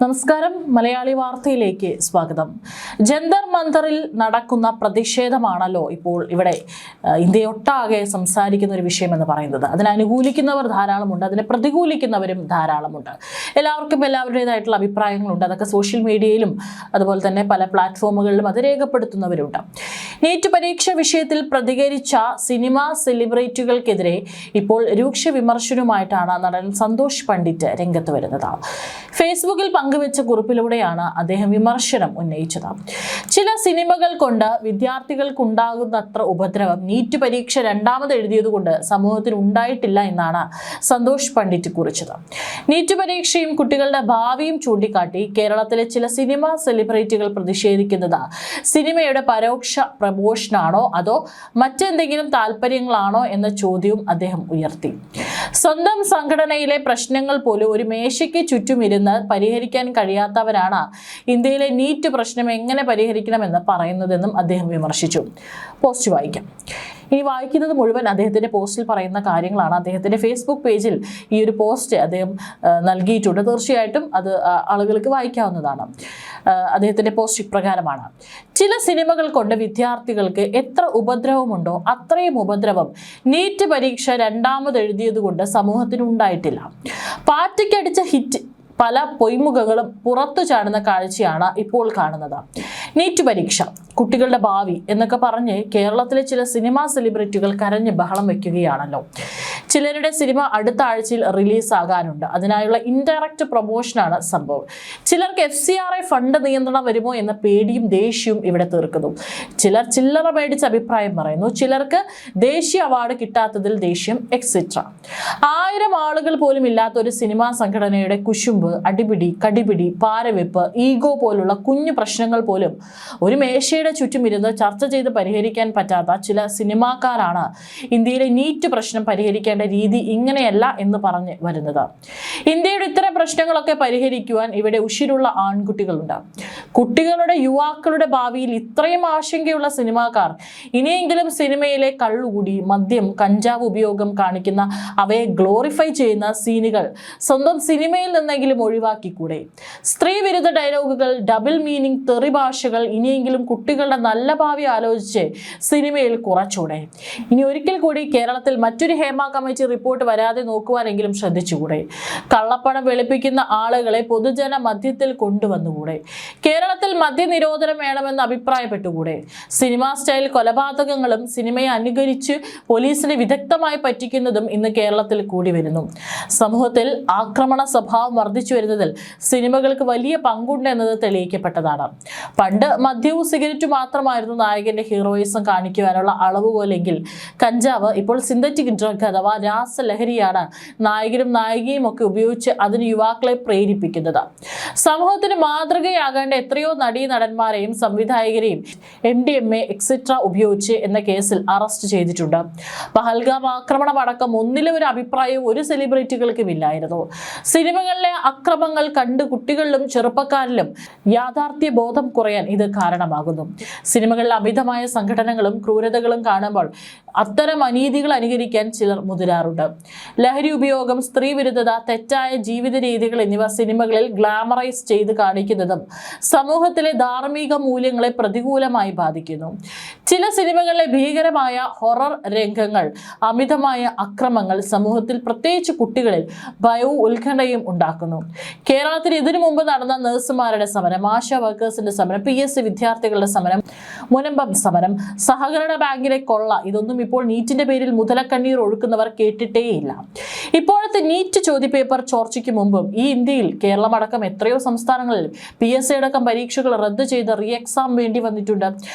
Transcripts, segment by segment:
നമസ്കാരം, മലയാളി വാർത്തയിലേക്ക് സ്വാഗതം. ജന്തർ മന്തറിൽ നടക്കുന്ന പ്രതിഷേധമാണല്ലോ ഇപ്പോൾ ഇവിടെ ഇന്ത്യയൊട്ടാകെ സംസാരിക്കുന്ന ഒരു വിഷയമെന്ന് പറയുന്നത്. അതിനെ അനുകൂലിക്കുന്നവർ ധാരാളമുണ്ട്, അതിനെ പ്രതികൂലിക്കുന്നവരും ധാരാളമുണ്ട്. എല്ലാവർക്കും എല്ലാവരുടേതായിട്ടുള്ള അഭിപ്രായങ്ങളുണ്ട്. അതൊക്കെ സോഷ്യൽ മീഡിയയിലും അതുപോലെ തന്നെ പല പ്ലാറ്റ്ഫോമുകളിലും അത് രേഖപ്പെടുത്തുന്നവരുണ്ട്. നീറ്റ് പരീക്ഷ വിഷയത്തിൽ പ്രതികരിച്ച സിനിമാ സെലിബ്രിറ്റികൾക്കെതിരെ ഇപ്പോൾ രൂക്ഷ വിമർശനവുമായിട്ടാണ് നടൻ സന്തോഷ് പണ്ഡിറ്റ് രംഗത്ത് വരുന്നത്. ഫേസ്ബുക്കിൽ പങ്കുവെച്ച കുറിപ്പിലൂടെയാണ് അദ്ദേഹം വിമർശനം ഉന്നയിച്ചത്. ചില സിനിമകൾ കൊണ്ട് വിദ്യാർത്ഥികൾക്കുണ്ടാകുന്നത്ര ഉപദ്രവം നീറ്റ് പരീക്ഷ രണ്ടാമത് എഴുതിയതുകൊണ്ട് സമൂഹത്തിന് ഉണ്ടായിട്ടില്ല എന്നാണ് സന്തോഷ് പണ്ഡിറ്റ് കുറിച്ചത്. നീറ്റ് പരീക്ഷയും കുട്ടികളുടെ ഭാവിയും ചൂണ്ടിക്കാട്ടി കേരളത്തിലെ ചില സിനിമാ സെലിബ്രിറ്റികൾ പ്രതിഷേധിക്കുന്നത് സിനിമയുടെ പരോക്ഷ പ്രമോഷനാണോ അതോ മറ്റെന്തെങ്കിലും താല്പര്യങ്ങളാണോ എന്ന ചോദ്യവും അദ്ദേഹം ഉയർത്തി. സ്വന്തം സംഘടനയിലെ പ്രശ്നങ്ങൾ പോലും ഒരു മേശയ്ക്ക് ചുറ്റുമിരുന്ന് പരിഹരിക്കാൻ കഴിയാത്തവരാണ് ഇന്ത്യയിലെ നീറ്റ് പ്രശ്നം എങ്ങനെ പരിഹരിക്കണമെന്ന് പറയുന്നതെന്നും അദ്ദേഹം വിമർശിച്ചു. പോസ്റ്റ് വായിക്കാം. ഇനി വായിക്കുന്നത് മുഴുവൻ അദ്ദേഹത്തിന്റെ പോസ്റ്റിൽ പറയുന്ന കാര്യങ്ങളാണ്. അദ്ദേഹത്തിന്റെ ഫേസ്ബുക്ക് പേജിൽ ഈ ഒരു പോസ്റ്റ് അദ്ദേഹം നൽകിയിട്ടുണ്ട്. തീർച്ചയായിട്ടും അത് ആളുകൾക്ക് വായിക്കാവുന്നതാണ്. അദ്ദേഹത്തിന്റെ പോസ്റ്റ് ഇപ്രകാരമാണ്: ചില സിനിമകൾ കൊണ്ട് വിദ്യാർത്ഥികൾക്ക് എത്ര ഉപദ്രവമുണ്ടോ അത്രയും ഉപദ്രവം നീറ്റ് പരീക്ഷ രണ്ടാമത് എഴുതിയത് കൊണ്ട് സമൂഹത്തിന് ഉണ്ടായിട്ടില്ല. പാറ്റയ്ക്കടിച്ച ഹിറ്റ് പല പൊയ്മുഖങ്ങളും പുറത്തു ചാടുന്ന കാഴ്ചയാണ് ഇപ്പോൾ കാണുന്നത്. നീറ്റ് പരീക്ഷ, കുട്ടികളുടെ ഭാവി എന്നൊക്കെ പറഞ്ഞ് കേരളത്തിലെ ചില സിനിമാ സെലിബ്രിറ്റികൾ കരഞ്ഞ് ബഹളം വെക്കുകയാണല്ലോ. ചിലരുടെ സിനിമ അടുത്ത ആഴ്ചയിൽ റിലീസ് ആകാനുണ്ട്. അതിനായുള്ള ഇൻഡയറക്റ്റ് പ്രൊമോഷനാണ് സംഭവം. ചിലർക്ക് FCRI ഫണ്ട് നിയന്ത്രണം വരുമോ എന്ന പേടിയും ദേഷ്യവും ഇവിടെ തീർക്കുന്നു. ചിലർ ചില്ലറ മേടിച്ച് അഭിപ്രായം പറയുന്നു. ചിലർക്ക് ദേശീയ അവാർഡ് കിട്ടാത്തതിൽ ദേഷ്യം, എക്സെട്ര. 1000 ആളുകൾ പോലും ഇല്ലാത്ത ഒരു സിനിമാ സംഘടനയുടെ കുശുമ്പ്, അടിപിടി, കടിപിടി, പാരവെപ്പ്, ഈഗോ പോലുള്ള കുഞ്ഞു പ്രശ്നങ്ങൾ പോലും ഒരു മേശയുടെ ചുറ്റുമിരുന്ന് ചർച്ച ചെയ്ത് പരിഹരിക്കാൻ പറ്റാത്ത ചില സിനിമാക്കാരാണ് ഇന്ത്യയിലെ നീറ്റ് പ്രശ്നം പരിഹരിക്കേണ്ട രീതി ഇങ്ങനെയല്ല എന്ന് പറഞ്ഞ് വരുന്നത്. ഇന്ത്യയുടെ ഇത്തരം പ്രശ്നങ്ങളൊക്കെ പരിഹരിക്കുവാൻ ഇവിടെ ഉശിരുള്ള ആൺകുട്ടികളുണ്ട്. കുട്ടികളുടെ യുവാക്കളുടെ ഭാവിയിൽ ഇത്രയും ആശങ്കയുള്ള സിനിമാക്കാർ ഇനിയെങ്കിലും സിനിമയിലെ കള്ളുകൂടി, മദ്യം, കഞ്ചാവ് ഉപയോഗം കാണിക്കുന്ന അവയെ ഗ്ലോറിഫൈ ചെയ്യുന്ന സീനുകൾ സ്വന്തം സിനിമയിൽ നിന്നെങ്കിലും ഒഴിവാക്കിക്കൂടെ? സ്ത്രീ വിരുദ്ധ ഡയലോഗുകൾ, ഡബിൾ മീനിങ്, തെറി ഭാഷകൾ ഇനിയെങ്കിലും കുട്ടികളുടെ നല്ല ഭാവി ആലോചിച്ച് സിനിമയിൽ കുറച്ചൂടെ? ഇനി ഒരിക്കൽ കൂടി കേരളത്തിൽ മറ്റൊരു ഹേമ കമ്മിറ്റി റിപ്പോർട്ട് വരാതെ നോക്കുവാനെങ്കിലും ശ്രദ്ധിച്ചുകൂടെ? കള്ളപ്പണം വെളുപ്പിക്കുന്ന ആളുകളെ പൊതുജന മധ്യത്തിൽ കൊണ്ടുവന്നുകൂടെ? കേരളത്തിൽ മദ്യനിരോധനം വേണമെന്ന് അഭിപ്രായപ്പെട്ടുകൂടെ? സിനിമാ സ്റ്റൈൽ കൊലപാതകങ്ങളും സിനിമയെ അനുകരിച്ച് പോലീസിനെ വിദഗ്ധമായി പറ്റിക്കുന്നതും ഇന്ന് കേരളത്തിൽ കൂടി വരുന്നു. സമൂഹത്തിൽ ആക്രമണ സ്വഭാവം വർദ്ധിച്ചു വരുന്നതിൽ സിനിമകൾക്ക് വലിയ പങ്കുണ്ട് എന്നത് തെളിയിക്കപ്പെട്ടതാണ്. പണ്ട് മദ്യവും സിഗരറ്റും മാത്രമായിരുന്നു നായകന്റെ ഹീറോയിസം കാണിക്കുവാനുള്ള അളവുകോലെങ്കിൽ കഞ്ചാവ് ഇപ്പോൾ സിന്തറ്റിക് ഡ്രഗ് അഥവാ രാസലഹരിയാണ് നായകനും നായികയും ഒക്കെ ഉപയോഗിച്ച് അതിന് യുവാക്കളെ പ്രേരിപ്പിക്കുന്നത്. സമൂഹത്തിന് മാതൃകയാകേണ്ട എത്രയോ നടീനടന്മാരെയും സംവിധായകരെയും MDMA എക്സെട്ര ഉപയോഗിച്ച് എന്ന കേസിൽ അറസ്റ്റ് ചെയ്തിട്ടുണ്ട്. പഹൽഗാം ആക്രമണം അടക്കം ഒന്നിലെ ഒരു അഭിപ്രായവും ഒരു സെലിബ്രിറ്റികൾക്കും ഇല്ലായിരുന്നു. സിനിമകളിലെ അക്രമങ്ങൾ കണ്ട് കുട്ടികളിലും ചെറുപ്പക്കാരിലും യാഥാർത്ഥ്യ ബോധം കുറയാൻ ഇത് കാരണമാകുന്നു. സിനിമകളിലെ അമിതമായ സംഘടനകളും ക്രൂരതകളും കാണുമ്പോൾ അത്തരം അനീതികൾ അനുകരിക്കാൻ ചിലർ മുതിരാറുണ്ട്. ലഹരി ഉപയോഗം, സ്ത്രീ വിരുദ്ധത, തെറ്റായ ജീവിത രീതികൾ എന്നിവ സിനിമകളിൽ ഗ്ലാമറൈസ് ചെയ്ത് കാണിക്കുന്നതും സമൂഹത്തിലെ ധാർമ്മിക മൂല്യങ്ങളെ പ്രതികൂലമായി ബാധിക്കുന്നു. ചില സിനിമകളിലെ ഭീകരമായ ഹൊറർ രംഗങ്ങൾ, അമിതമായ അക്രമങ്ങൾ സമൂഹത്തിൽ പ്രത്യേകിച്ച് കുട്ടികളിൽ ഭയവും ഉത്കണ്ഠയും ഉണ്ടാക്കുന്നു. കേരളത്തിൽ ഇതിനു മുമ്പ് നടന്ന നഴ്സുമാരുടെ സമരം, ആശാ വർക്കേഴ്സിന്റെ സമരം, PSC വിദ്യാർത്ഥികളുടെ സമരം, മുനമ്പം സമരം, സഹകരണ ബാങ്കിലെ കൊള്ള, ഇതൊന്നും ഇപ്പോൾ നീറ്റിന്റെ പേരിൽ മുതലക്കണ്ണീർ ഒഴുക്കുന്നവർ കേട്ടിട്ടേയില്ല. ഇപ്പോഴത്തെ നീറ്റ് ചോദ്യപേപ്പർ ചോർച്ചയ്ക്ക് മുമ്പും ഈ ഇന്ത്യയിൽ കേരളമടക്കം എത്രയോ സംസ്ഥാനങ്ങളിൽ PSC അടക്കം പരീക്ഷകൾ റദ്ദ് ചെയ്ത് റീ എക്സാം വേണ്ടി വന്നിട്ടുണ്ട്.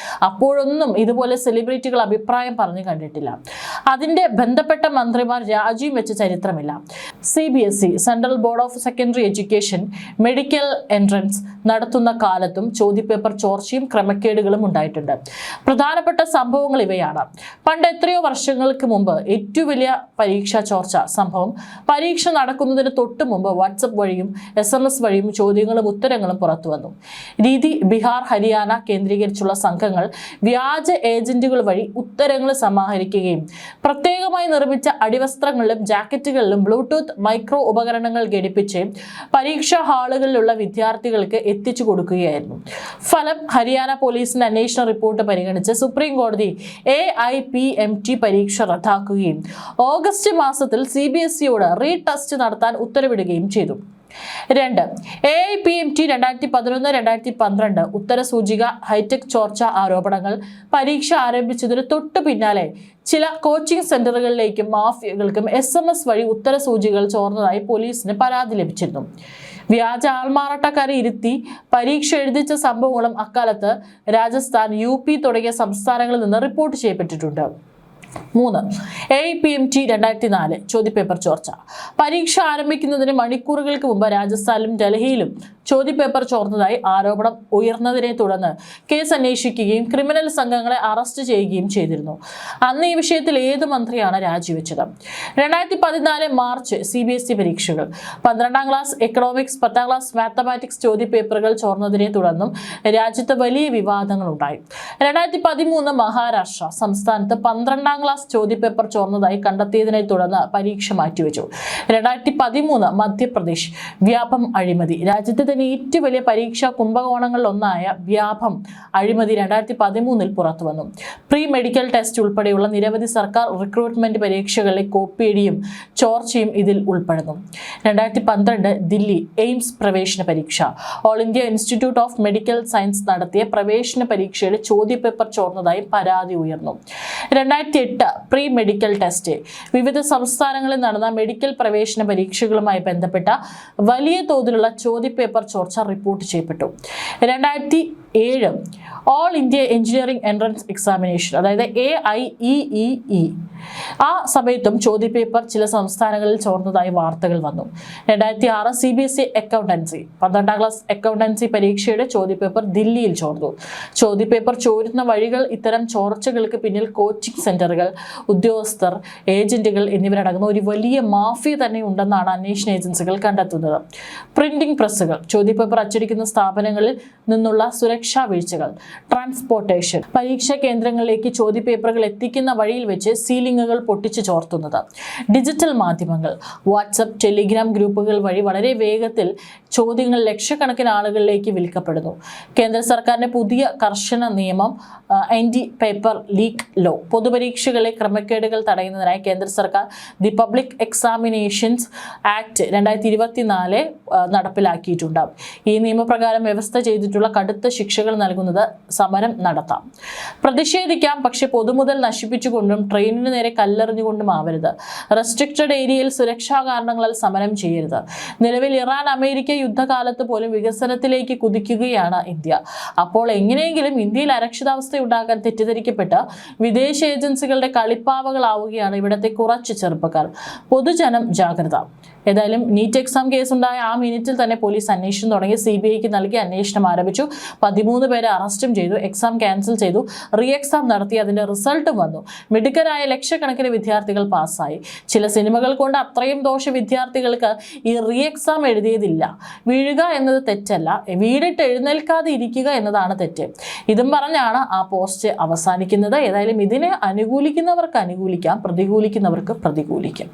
അപ്പോഴൊന്നും ഇതുപോലെ സെലിബ്രിറ്റികൾ അഭിപ്രായം പറഞ്ഞു കണ്ടിട്ടില്ല. അതിന്റെ ബന്ധപ്പെട്ട മന്ത്രിമാർ രാജിയും വെച്ച ചരിത്രമില്ല. CBSE central board of secondary education medical entrance നടത്തുന്ന കാലത്തും ചോദ്യപേപ്പർ ചോർച്ചയും ക്രമക്കേടുകളും ഉണ്ടായിട്ടുണ്ട്. ഉണ്ടായിട്ടുണ്ട്. പ്രധാനപ്പെട്ട സംഭവങ്ങൾ ഇവയാണ്. പണ്ട് എത്രയോ വർഷങ്ങൾക്ക് മുമ്പ് ഏറ്റവും വലിയ പരീക്ഷാ ചോർച്ച സംഭവം പരീക്ഷ നടക്കുന്നതിന് തൊട്ട് മുമ്പ് വാട്സപ്പ് വഴിയും SMS വഴിയും ചോദ്യങ്ങളും ഉത്തരങ്ങളും പുറത്തു വന്നു. രീതി ബീഹാർ, ഹരിയാന കേന്ദ്രീകരിച്ചുള്ള സംഘങ്ങൾ വ്യാജ ഏജന്റുകൾ വഴി ഉത്തരങ്ങൾ സമാഹരിക്കുകയും പ്രത്യേകമായി നിർമ്മിച്ച അടിവസ്ത്രങ്ങളിലും ജാക്കറ്റുകളിലും ബ്ലൂടൂത്ത് മൈക്രോ ഉപകരണങ്ങൾ ഘടിപ്പിച്ച് പരീക്ഷാ ഹാളുകളിലുള്ള വിദ്യാർത്ഥികൾക്ക് എത്തിച്ചു കൊടുക്കുകയായിരുന്നു. ഫലം ഹരിയാന പോലീസിന്റെ അന്വേഷണ റിപ്പോർട്ട് പരിഗണിച്ച് സുപ്രീം കോടതി AIPMT പരീക്ഷ റദ്ദാക്കുകയും ഓഗസ്റ്റ് മാസത്തിൽ CBSEയോട് റീടെസ്റ്റ് നടത്താൻ ഉത്തരവിടുകയും ചെയ്തു. 2. AIPMT 2011-2012 ഉത്തരസൂചിക ഹൈടെക് ചോർച്ച ആരോപണങ്ങൾ പരീക്ഷ ആരംഭിച്ചതിന് തൊട്ടു പിന്നാലെ ചില കോച്ചിംഗ് സെന്ററുകളിലേക്കും മാഫിയകൾക്കും SMS വഴി ഉത്തരസൂചികൾ ചോർന്നതായി പോലീസിന് പരാതി ലഭിച്ചിരുന്നു. വ്യാജ ആൾമാറാട്ടക്കാരെ ഇരുത്തി പരീക്ഷ എഴുതിച്ച സംഭവങ്ങളും അക്കാലത്ത് രാജസ്ഥാൻ, UP തുടങ്ങിയ സംസ്ഥാനങ്ങളിൽ നിന്ന് റിപ്പോർട്ട് ചെയ്യപ്പെട്ടിട്ടുണ്ട്. 3. AIPMT 2004 ചോദ്യപേപ്പർ ചോർച്ച. പരീക്ഷ ആരംഭിക്കുന്നതിന് മണിക്കൂറുകൾക്ക് മുമ്പ് രാജസ്ഥാനിലും ഡൽഹിയിലും ചോദ്യപേപ്പർ ചോർന്നതായി ആരോപണം ഉയർന്നതിനെ തുടർന്ന് കേസ് അന്വേഷിക്കുകയും ക്രിമിനൽ സംഘങ്ങളെ അറസ്റ്റ് ചെയ്യുകയും ചെയ്തിരുന്നു. അന്ന് ഈ വിഷയത്തിൽ ഏത് മന്ത്രിയാണ് രാജിവെച്ചത്? 2014 മാർച്ച് CBSE പരീക്ഷകൾ. 12ാം ക്ലാസ് എക്കണോമിക്സ്, 10ാം ക്ലാസ് മാത്തമാറ്റിക്സ് ചോദ്യപേപ്പറുകൾ ചോർന്നതിനെ തുടർന്നും രാജ്യത്ത് വലിയ വിവാദങ്ങൾ ഉണ്ടായി. 2013 മഹാരാഷ്ട്ര സംസ്ഥാനത്ത് 12ാം ക്ലാസ് ചോദ്യപേപ്പർ ചോർന്നതായി കണ്ടെത്തിയതിനെ തുടർന്ന് പരീക്ഷ മാറ്റിവെച്ചു. 2013 മധ്യപ്രദേശ് വ്യാപം അഴിമതി. രാജ്യത്തെ തന്നെ ഏറ്റവും വലിയ പരീക്ഷാ കുംഭകോണങ്ങളിൽ ഒന്നായ വ്യാപം അഴിമതി 2013 പുറത്തു വന്നു. പ്രീ മെഡിക്കൽ ടെസ്റ്റ് ഉൾപ്പെടെയുള്ള നിരവധി സർക്കാർ റിക്രൂട്ട്മെന്റ് പരീക്ഷകളിലെ കോപ്പിയടിയും ചോർച്ചയും ഇതിൽ ഉൾപ്പെടുന്നു. 2012 ദില്ലി എയിംസ് പ്രവേശന പരീക്ഷ. All India institute of medical science നടത്തിയ പ്രവേശന പരീക്ഷയുടെ ചോദ്യപേപ്പർ ചോർന്നതായി പരാതി ഉയർന്നു. 2008 പ്രീ മെഡിക്കൽ ടെസ്റ്റ്. വിവിധ സംസ്ഥാനങ്ങളിൽ നടന്ന മെഡിക്കൽ പ്രവേശന പരീക്ഷകളുമായി ബന്ധപ്പെട്ട വലിയ തോതിലുള്ള ചോദ്യപേപ്പർ ചോർച്ച റിപ്പോർട്ട് ചെയ്യപ്പെട്ടു. 2007 all India engineering entrance examination, അതായത് AIEEE. ആ സമയത്തും ചോദ്യപേപ്പർ ചില സംസ്ഥാനങ്ങളിൽ ചോർന്നതായി വാർത്തകൾ വന്നു. 2006 CBSE അക്കൗണ്ടൻസി. 12ാം ക്ലാസ് അക്കൗണ്ടൻസി പരീക്ഷയുടെ ചോദ്യപേപ്പർ ദില്ലിയിൽ ചോർന്നു. ചോദ്യപേപ്പർ ചോരുന്ന വഴികൾ. ഇത്തരം ചോർച്ചകൾക്ക് പിന്നിൽ കോച്ചിംഗ് സെന്ററുകൾ, ഉദ്യോഗസ്ഥർ, ഏജന്റുകൾ എന്നിവരടങ്ങുന്ന ഒരു വലിയ മാഫിയ തന്നെ ഉണ്ടെന്നാണ് അന്വേഷണ ഏജൻസികൾ കണ്ടെത്തുന്നത്. പ്രിന്റിംഗ് പ്രസ്സുകൾ. ചോദ്യപേപ്പർ അച്ചടിക്കുന്ന സ്ഥാപനങ്ങളിൽ നിന്നുള്ള സുരക്ഷാ വീഴ്ചകൾ. ട്രാൻസ്പോർട്ടേഷൻ. പരീക്ഷാ കേന്ദ്രങ്ങളിലേക്ക് ചോദ്യപേപ്പറുകൾ എത്തിക്കുന്ന വഴിയിൽ വെച്ച് സീലിംഗുകൾ പൊട്ടിച്ചു ചോർത്തുന്നത്. ഡിജിറ്റൽ മാധ്യമങ്ങൾ. വാട്സപ്പ്, ടെലിഗ്രാം ഗ്രൂപ്പുകൾ വഴി വളരെ വേഗത്തിൽ ചോദ്യങ്ങൾ ലക്ഷക്കണക്കിന് ആളുകളിലേക്ക് വിൽക്കപ്പെടുന്നു. കേന്ദ്ര സർക്കാരിന്റെ പുതിയ കർശന നിയമം ആന്റി പേപ്പർ ലീക്ക് ലോ പൊതുപരീക്ഷകളിലെ ക്രമക്കേടുകൾ തടയുന്നതിനായി കേന്ദ്ര സർക്കാർ ദി പബ്ലിക് എക്സാമിനേഷൻസ് ആക്ട് 2024 നടപ്പിലാക്കിയിട്ടുണ്ട്. ഈ നിയമപ്രകാരം വ്യവസ്ഥ ചെയ്തിട്ടുള്ള കടുത്ത ശിക്ഷകൾ നൽകുന്നത് സമരം നടത്താം, പ്രതിഷേധിക്കാം, പക്ഷെ പൊതുമുതൽ നശിപ്പിച്ചുകൊണ്ടും ട്രെയിനിന് നേരെ കല്ലെറിഞ്ഞുകൊണ്ടും ആവരുത്. റെസ്ട്രിക്റ്റഡ് ഏരിയയിൽ സുരക്ഷാ കാരണങ്ങളാൽ സമരം ചെയ്യരുത്. നിലവിൽ ഇറാൻ അമേരിക്ക യുദ്ധകാലത്ത് പോലും വികസനത്തിലേക്ക് കുതിക്കുകയാണ് ഇന്ത്യ. അപ്പോൾ എങ്ങനെയെങ്കിലും ഇന്ത്യയിൽ അരക്ഷിതാവസ്ഥ ഉണ്ടാക്കാൻ തെറ്റിദ്ധരിക്കപ്പെട്ട വിദേശ ഏജൻസികളുടെ കളിപ്പാവകളാവുകയാണ് ഇവിടുത്തെ കുറച്ച് ചെറുപ്പക്കാർ. പൊതുജനം ജാഗ്രത. ഏതായാലും നീറ്റ് എക്സാം കേസുണ്ടായ ആ മിനിറ്റിൽ തന്നെ പോലീസ് അന്വേഷണം തുടങ്ങി. CBIക്ക് നൽകി അന്വേഷണം ആരംഭിച്ചു. 13 പേരെ അറസ്റ്റും ചെയ്തു. എക്സാം ക്യാൻസൽ ചെയ്തു. റീ എക്സാം നടത്തി. അതിന്റെ റിസൾട്ടും വന്നു. മിടുക്കരായ ലക്ഷക്കണക്കിന് വിദ്യാർത്ഥികൾ പാസ്സായി. ചില സിനിമകൾ കൊണ്ട് അത്രയും ദോഷ വിദ്യാർത്ഥികൾക്ക് ഈ റീ എക്സാം എഴുതിയതില്ല. വീഴുക എന്നത് തെറ്റല്ല, വീണിട്ട് എഴുന്നേൽക്കാതെ ഇരിക്കുക എന്നതാണ് തെറ്റ്. ഇതും പറഞ്ഞാണ് ആ പോസ്റ്റ് അവസാനിക്കുന്നത്. ഏതായാലും ഇതിനെ അനുകൂലിക്കുന്നവർക്ക് അനുകൂലിക്കാം, പ്രതികൂലിക്കുന്നവർക്ക് പ്രതികൂലിക്കാം.